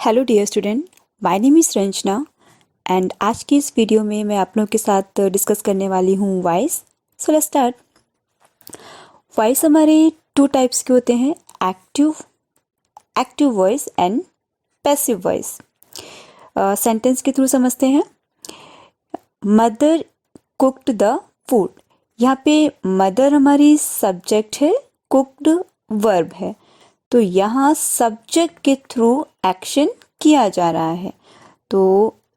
Hello dear student, my name is Ranjana and आज की इस वीडियो में मैं आप लोगों के साथ डिस्कस करने वाली हूँ voice. So let's start. Voice हमारे टू टाइप्स के होते हैं, active voice and passive voice. Sentence के थ्रू समझते हैं। Mother cooked the food. यहाँ पे मदर हमारी सब्जेक्ट है, कुक्ड वर्ब है, तो यहाँ सब्जेक्ट के थ्रू एक्शन किया जा रहा है। तो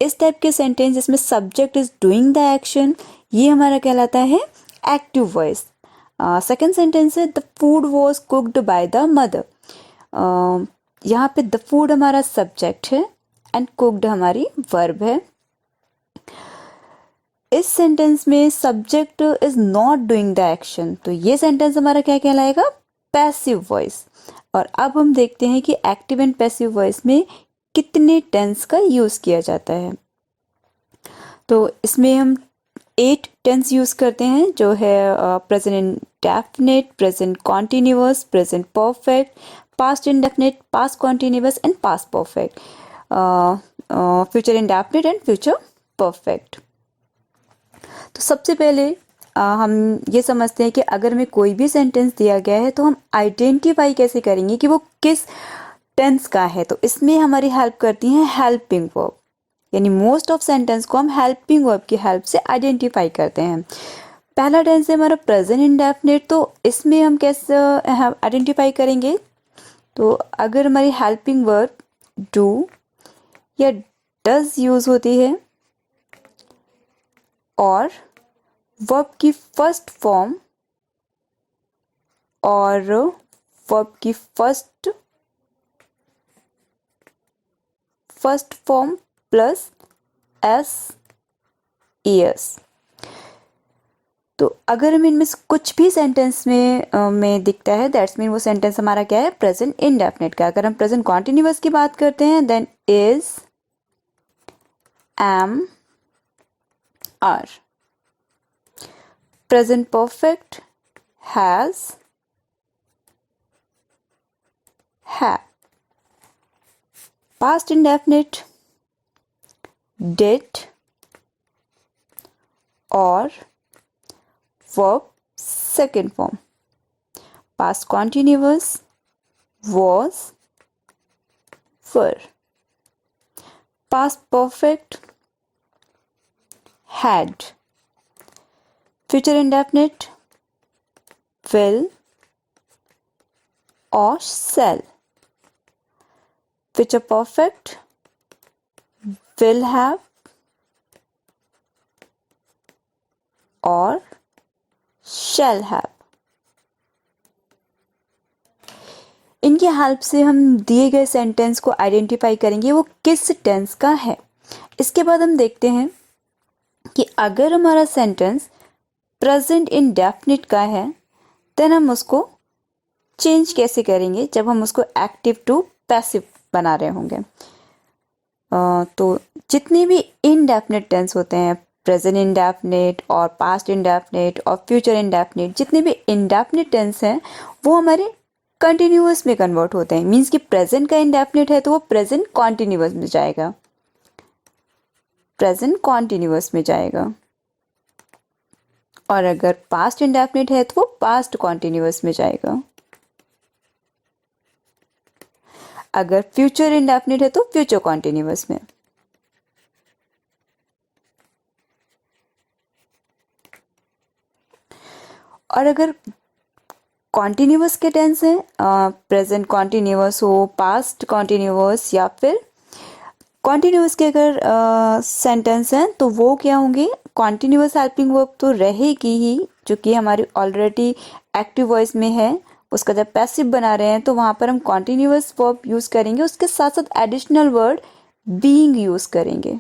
इस टाइप के सेंटेंस जिसमें subject is doing the action, ये हमारा कहलाता है एक्टिव वॉइस। सेकेंड सेंटेंस है the food was cooked by the mother. यहाँ पे द फूड हमारा सब्जेक्ट है एंड कुक्ड हमारी वर्ब है। इस सेंटेंस में subject is not doing the action, तो ये सेंटेंस हमारा क्या कहलाएगा? Passive voice. और अब हम देखते हैं कि एक्टिव एंड पैसिव वॉइस में कितने टेंस का यूज किया जाता है। तो इसमें हम 8 टेंस यूज करते हैं, जो है present indefinite, present continuous, present perfect, past indefinite, past continuous and past perfect, future indefinite and future perfect. तो सबसे पहले हम ये समझते हैं कि अगर हमें कोई भी सेंटेंस दिया गया है तो हम आइडेंटिफाई कैसे करेंगे कि वो किस टेंस का है। तो इसमें हमारी हेल्प करती हैं हेल्पिंग वर्ब, यानी मोस्ट ऑफ सेंटेंस को हम हेल्पिंग वर्ब की हेल्प से आइडेंटिफाई करते हैं। पहला टेंस है हमारा प्रेजेंट इंडेफिनिट, तो इसमें हम कैसे आइडेंटिफाई करेंगे? तो अगर हमारी हेल्पिंग वर्ब डू या डज यूज होती है और वर्ब की फर्स्ट फॉर्म और वर्ब की first form plus s es, तो अगर हमें इनमें से कुछ भी सेंटेंस में दिखता है, दैट्स मीन वो सेंटेंस हमारा क्या है? प्रेजेंट इंडेफिनिट का। अगर हम प्रेजेंट कॉन्टिन्यूअस की बात करते हैं, then is, am, are. Present perfect has, have. Past indefinite did or verb second form. Past continuous was, were. Past perfect had. Future indefinite will or shall. Future perfect will have और shall have। इनकी help से हम दिए गए sentence को identify करेंगे वो किस टेंस का है। इसके बाद हम देखते हैं कि अगर हमारा सेंटेंस प्रेजेंट इंडेफिनिट का है, देन हम उसको चेंज कैसे करेंगे जब हम उसको एक्टिव टू पैसिव बना रहे होंगे। तो जितने भी इनडेफिनिट टेंस होते हैं, प्रेजेंट इंडेफिनिट और पास्ट इंडेफिनिट और फ्यूचर इंडेफिनिट, जितने भी इंडेफिनिट टेंस हैं वो हमारे कंटिन्यूअस में कन्वर्ट होते हैं। मीन्स कि प्रेजेंट का इंडेफिनिट है तो वो प्रेजेंट कॉन्टिन्यूअस में जाएगा, प्रेजेंट कॉन्टिन्यूअस में जाएगा, और अगर पास्ट इंडेफिनिट है तो वो पास्ट कॉन्टिन्यूअस में जाएगा। अगर फ्यूचर इंडेफिनिट है तो फ्यूचर कॉन्टिन्यूअस में। और अगर कॉन्टिन्यूअस के टेंस है, प्रेजेंट कॉन्टिन्यूअस हो, पास्ट कॉन्टिन्यूअस या फिर कॉन्टिन्यूअस के अगर सेंटेंस हैं, तो वो क्या होंगे? कॉन्टिन्यूअस हेल्पिंग वर्ब तो रहेगी ही, जो कि हमारी ऑलरेडी एक्टिव वॉइस में है। उसका जब पैसिव बना रहे हैं तो वहां पर हम कॉन्टिन्यूअस वर्ब यूज करेंगे, उसके साथ साथ एडिशनल वर्ड बीइंग यूज करेंगे।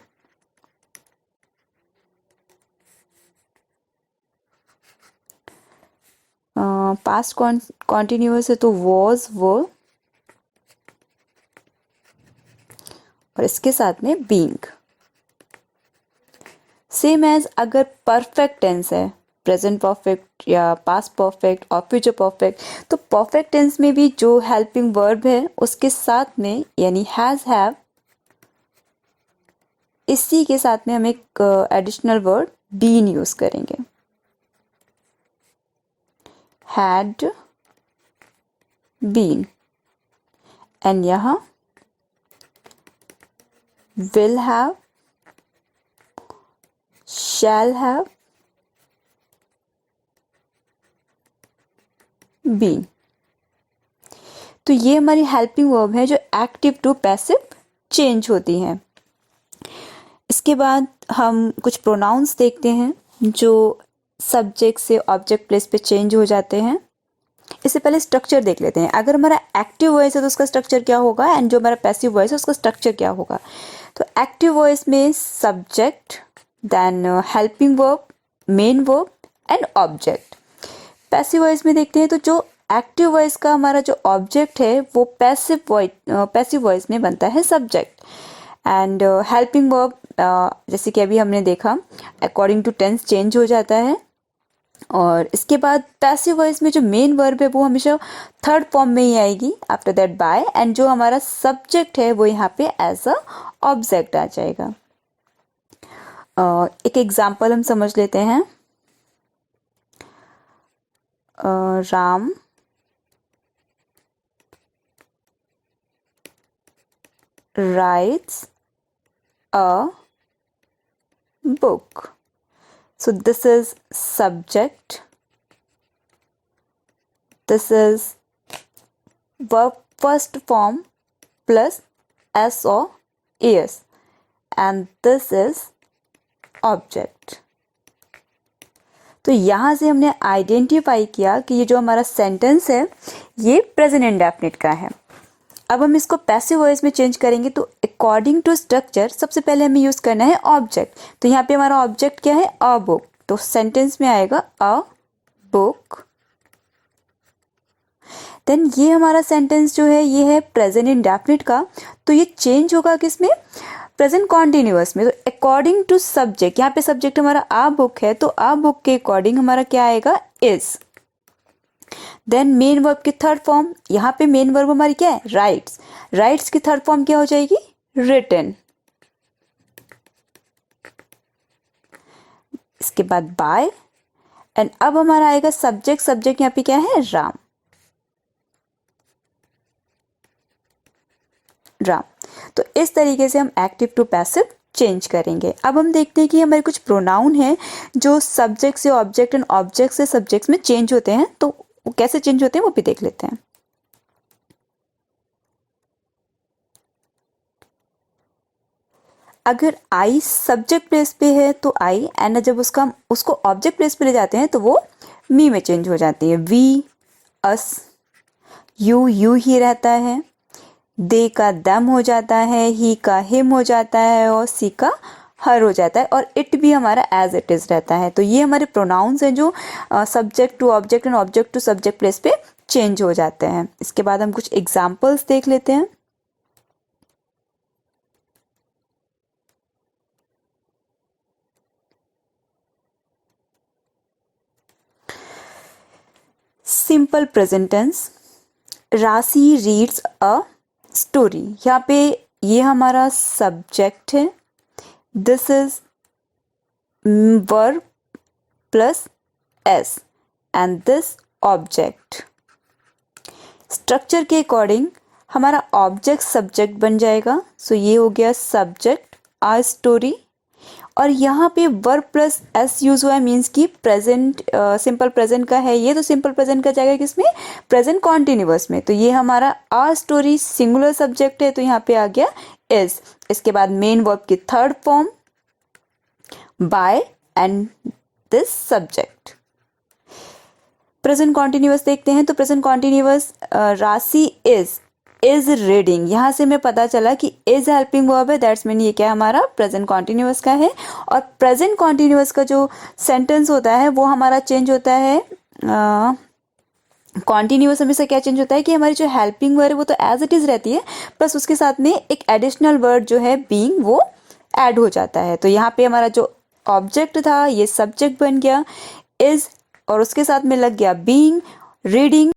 पास्ट कॉन्टिन्यूअस है तो वॉज, वो, और इसके साथ में बीइंग। सेम एज अगर परफेक्ट टेंस है, प्रेजेंट परफेक्ट या पास्ट परफेक्ट और फ्यूचर परफेक्ट, तो परफेक्ट टेंस में भी जो हेल्पिंग वर्ब है उसके साथ में, यानी हैज़, हैव, इसी के साथ में हम एक एडिशनल वर्ड बीन यूज करेंगे। हैड बीन, एंड यहाँ will have, shall have, been। तो ये हमारी हेल्पिंग वर्ब है जो एक्टिव टू पैसिव चेंज होती हैं। इसके बाद हम कुछ प्रोनाउंस देखते हैं जो सब्जेक्ट से ऑब्जेक्ट प्लेस पे चेंज हो जाते हैं। इससे पहले स्ट्रक्चर देख लेते हैं। अगर हमारा एक्टिव वॉइस है तो उसका स्ट्रक्चर क्या होगा, एंड जो हमारा पैसिव वॉइस है उसका स्ट्रक्चर क्या होगा। तो एक्टिव वॉइस में subject, then helping verb, main verb and object. Passive voice में देखते हैं तो जो एक्टिव वॉइस का हमारा जो ऑब्जेक्ट है वो पैसिव वॉइस में बनता है सब्जेक्ट, एंड हेल्पिंग वर्ब जैसे कि अभी हमने देखा अकॉर्डिंग टू टेंस चेंज हो जाता है। और इसके बाद पैसिव वॉइस में जो मेन वर्ब है वो हमेशा थर्ड फॉर्म में ही आएगी, आफ्टर दैट बाय, एंड जो हमारा सब्जेक्ट है वो यहाँ पे एज अ ऑब्जेक्ट आ जाएगा। एक एग्जांपल हम समझ लेते हैं। Ram writes a book. So this is subject, this is verb first form plus s or es, and this is object। तो यहाँ से हमने आइडेंटिफाई किया कि ये जो हमारा सेंटेंस है ये प्रेजेंट इंडेफिनिट का है। अब हम इसको पैसिव वॉइस में चेंज करेंगे तो अकॉर्डिंग टू स्ट्रक्चर सबसे पहले हमें यूज करना है ऑब्जेक्ट। तो यहाँ पे हमारा ऑब्जेक्ट क्या है, अ बुक। तो सेंटेंस में आएगा अ बुक। देन ये हमारा सेंटेंस जो है ये है प्रेजेंट इंडेफिनिट का, तो ये चेंज होगा किसमें, प्रेजेंट कॉन्टिन्यूअस में। तो अकॉर्डिंग टू सब्जेक्ट, यहाँ पे सब्जेक्ट हमारा अ बुक है तो अ बुक के अकॉर्डिंग हमारा क्या आएगा, इज। देन मेन वर्ब की थर्ड फॉर्म, यहाँ पे मेन वर्ब हमारी क्या है, राइट्स। राइट्स की थर्ड फॉर्म क्या हो जाएगी, रिटन। इसके बाद बाय, एंड अब हमारा आएगा सब्जेक्ट। सब्जेक्ट यहाँ पे क्या है, राम। राम। तो इस तरीके से हम एक्टिव टू पैसिव चेंज करेंगे। अब हम देखते हैं कि हमारे कुछ प्रोनाउन हैं जो सब्जेक्ट से ऑब्जेक्ट एंड ऑब्जेक्ट से सब्जेक्ट में चेंज होते हैं, तो वो कैसे चेंज होते हैं वो भी देख लेते हैं। अगर आई सब्जेक्ट प्लेस पे है तो आई, एंड जब उसको ऑब्जेक्ट प्लेस पे ले जाते हैं तो वो मी में चेंज हो जाती है। वी, अस, यू ही रहता है, दे का दम हो जाता है, ही का हिम हो जाता है, और सी का हर हो जाता है, और इट भी हमारा एज इट इज रहता है। तो ये हमारे प्रोनाउंस हैं जो subject to object and object to subject place पे चेंज हो जाते हैं। इसके बाद हम कुछ एग्जाम्पल्स देख लेते हैं। सिंपल प्रेजेंट टेंस, राशि रीड्स अ स्टोरी। यहाँ पे ये हमारा सब्जेक्ट है, this is verb plus S, and this object. Structure के अकॉर्डिंग हमारा ऑब्जेक्ट सब्जेक्ट बन जाएगा। सो ये हो गया सब्जेक्ट आ स्टोरी, और यहाँ पे वर्ब प्लस एस यूज हुआ है, मीन्स कि प्रेजेंट सिंपल प्रेजेंट का है ये, तो सिंपल प्रेजेंट का जाएगा किसमें, प्रेजेंट कॉन्टिन्यूअस में। तो ये हमारा आ स्टोरी सिंगुलर सब्जेक्ट है, तो यहाँ पे आ गया इज। इसके बाद मेन वर्ब की third form by, and this subject. Present continuous देखते हैं, तो प्रेजेंट कॉन्टिन्यूअस राशि इज रीडिंग। यहाँ से हमें पता चला कि इज हेल्पिंग वर्ब है, दैट्स मीन ये क्या हमारा प्रेजेंट कॉन्टिन्यूअस का है। और प्रेजेंट कॉन्टिन्यूअस का जो सेंटेंस होता है वो हमारा चेंज होता है, कॉन्टिन्यूअस हमेशा क्या चेंज होता है कि हमारी जो हेल्पिंग वर्ब है वो तो एज इट इज रहती है, प्लस उसके साथ में एक एडिशनल वर्ड जो है बीइंग वो ऐड हो जाता है। तो यहाँ पे हमारा जो ऑब्जेक्ट था ये सब्जेक्ट बन गया इज, और उसके साथ में लग गया बीइंग, रीडिंग।